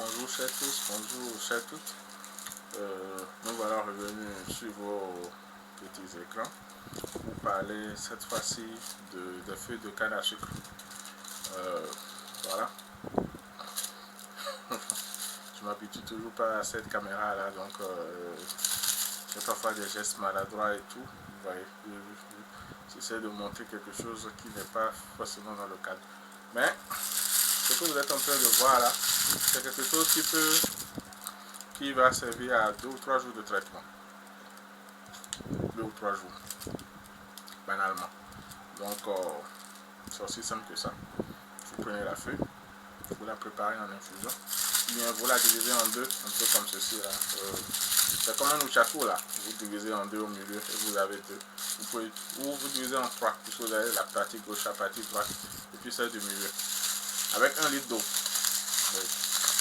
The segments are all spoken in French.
Bonjour chers tous, bonjour chers toutes. Nous voilà revenus sur vos petits écrans pour parler cette fois-ci des feuilles de canne à sucre. Voilà. Je m'habitue toujours pas à cette caméra là, donc j'ai parfois des gestes maladroits et tout. Vous voyez, j'essaie de montrer quelque chose qui n'est pas forcément dans le cadre. Mais ce que vous êtes en train de voir là, c'est quelque chose qui va servir à 2 ou 3 jours de traitement. 2 ou 3 jours, banalement. Donc, c'est aussi simple que ça. Vous prenez la feuille, vous la préparez en infusion, bien vous la divisez en deux, un peu comme ceci là. C'est comme un nunchaku là. Vous divisez en deux au milieu et vous avez deux. Vous pouvez, ou vous divisez en trois, puisque vous avez la partie gauche, la partie droite, et puis celle du milieu. Avec 1 litre d'eau.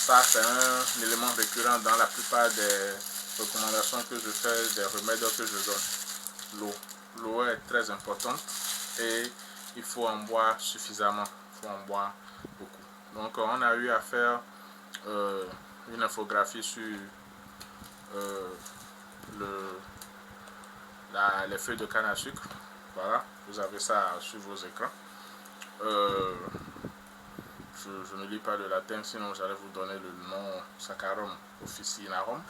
Ça, c'est un élément récurrent dans la plupart des recommandations que je fais, des remèdes que je donne. L'eau. L'eau est très importante et il faut en boire suffisamment. Il faut en boire beaucoup. Donc, on a eu à faire une infographie sur les feuilles de canne à sucre. Voilà, vous avez ça sur vos écrans. Je ne lis pas le latin, sinon j'allais vous donner le nom Saccharum officinarum.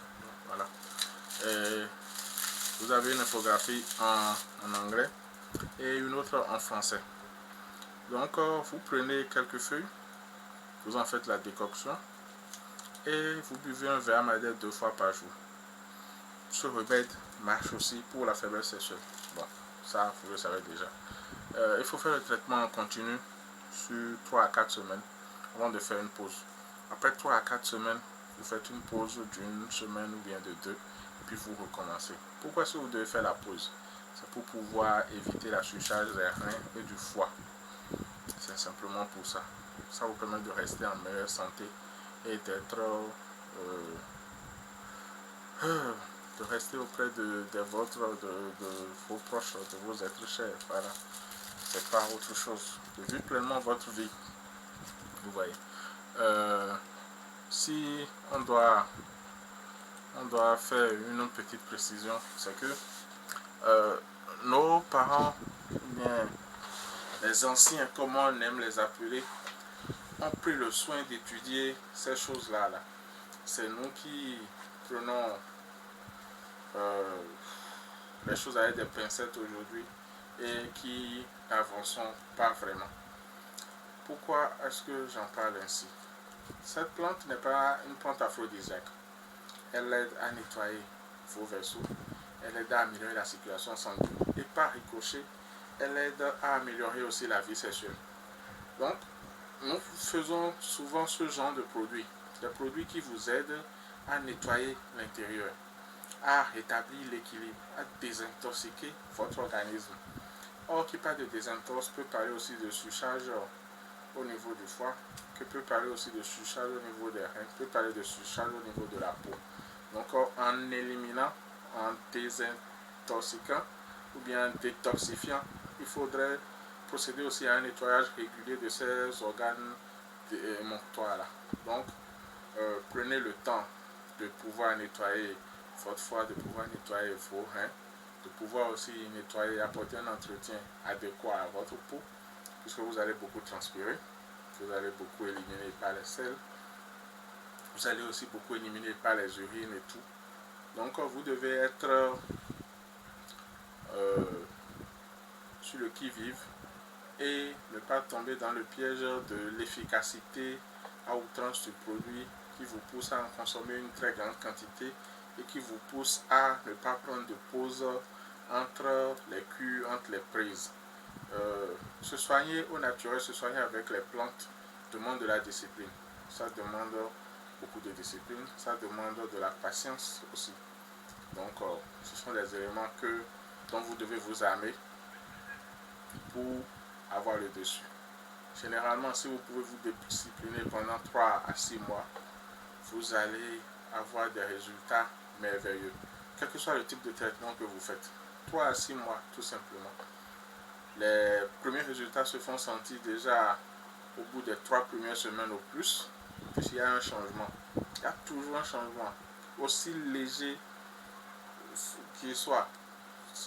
Voilà. Et vous avez une infographie en anglais et une autre en français. Donc vous prenez quelques feuilles, vous en faites la décoction et vous buvez un verre madère 2 fois par jour. Ce remède marche aussi pour la faiblesse sexuelle. Bon, ça vous le savez déjà. Il faut faire le traitement en continu sur 3 à 4 semaines avant de faire une pause. Après 3 à 4 semaines, vous faites une pause d'une semaine ou bien de 2 et puis vous recommencez. Pourquoi est-ce que vous devez faire la pause? C'est pour pouvoir éviter la surcharge des reins et du foie. C'est simplement pour ça. Ça vous permet de rester en meilleure santé et d'être de rester auprès de vos proches, de vos êtres chers. Voilà. C'est pas autre chose. De vivre pleinement votre vie. Vous voyez. Si on doit faire une petite précision, c'est que nos parents, bien, les anciens, comme on aime les appeler, ont pris le soin d'étudier ces choses-là. C'est nous qui prenons les choses avec des pincettes aujourd'hui et qui n'avançons pas vraiment. Pourquoi est-ce que j'en parle ainsi? Cette plante n'est pas une plante aphrodisiaque. Elle aide à nettoyer vos vaisseaux, elle aide à améliorer la circulation sanguine et par ricochet, elle aide à améliorer aussi la vie sexuelle. Donc, nous faisons souvent ce genre de produits, des produits qui vous aident à nettoyer l'intérieur, à rétablir l'équilibre, à désintoxiquer votre organisme. Or, qui parle de désintox peut parler aussi de surcharge au niveau du foie, qui peut parler aussi de surcharge au niveau des reins, peut parler de surcharge au niveau de la peau. Donc, en éliminant, en désintoxiquant ou bien détoxifiant, il faudrait procéder aussi à un nettoyage régulier de ces organes émonctoires là. Donc, prenez le temps de pouvoir nettoyer votre foie, de pouvoir nettoyer vos reins, de pouvoir aussi nettoyer et apporter un entretien adéquat à votre peau, puisque vous allez beaucoup transpirer, vous allez beaucoup éliminer par les sels, vous allez aussi beaucoup éliminer par les urines et tout. Donc vous devez être sur le qui-vive et ne pas tomber dans le piège de l'efficacité à outrance du produit qui vous pousse à en consommer une très grande quantité et qui vous pousse à ne pas prendre de pause entre les cures, entre les prises. Se soigner au naturel, se soigner avec les plantes demande de la discipline. Ça demande beaucoup de discipline, ça demande de la patience aussi. Donc ce sont des éléments dont vous devez vous armer pour avoir le dessus. Généralement, si vous pouvez vous discipliner pendant 3 à 6 mois, vous allez avoir des résultats merveilleux. Quel que soit le type de traitement que vous faites. 3 à 6 mois, tout simplement. Les premiers résultats se font sentir déjà au bout des 3 premières semaines au plus. plus il y a un changement. Il y a toujours un changement. Aussi léger qu'il soit,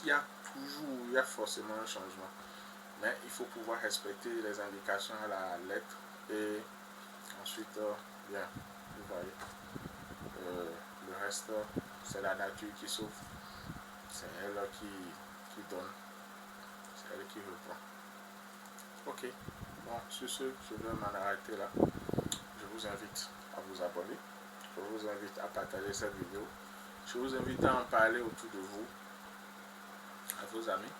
il y a forcément un changement. Mais il faut pouvoir respecter les indications à la lettre et ensuite, bien, vous voyez, le reste, c'est la nature qui sauve. C'est elle qui donne, c'est elle qui reprend. Ok, bon, sur ce, je vais m'en arrêter là. Je vous invite à vous abonner. Je vous invite à partager cette vidéo. Je vous invite à en parler autour de vous, à vos amis.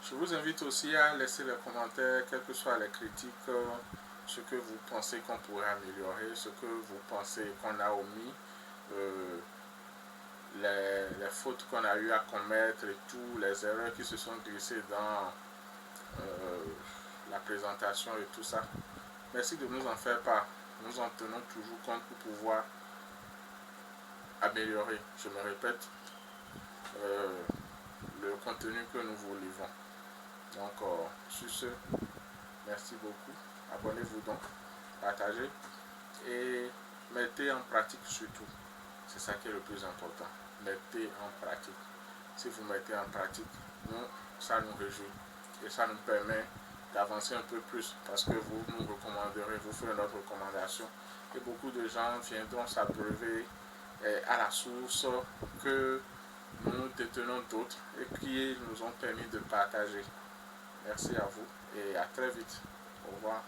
Je vous invite aussi à laisser les commentaires, quelles que soient les critiques, ce que vous pensez qu'on pourrait améliorer, ce que vous pensez qu'on a omis, les fautes qu'on a eu à commettre et tout, les erreurs qui se sont glissées dans la présentation et tout ça. Merci de nous en faire part. Nous en tenons toujours compte pour pouvoir améliorer, je me répète, le contenu que nous vous livrons. Donc, sur ce, merci beaucoup. Abonnez-vous donc, partagez et mettez en pratique surtout. C'est ça qui est le plus important. Mettez en pratique. Si vous mettez en pratique, nous, ça nous réjouit et ça nous permet d'avancer un peu plus parce que vous nous recommanderez, vous ferez notre recommandation et beaucoup de gens viendront s'abreuver à la source que nous détenons d'autres et qui nous ont permis de partager. Merci à vous et à très vite. Au revoir.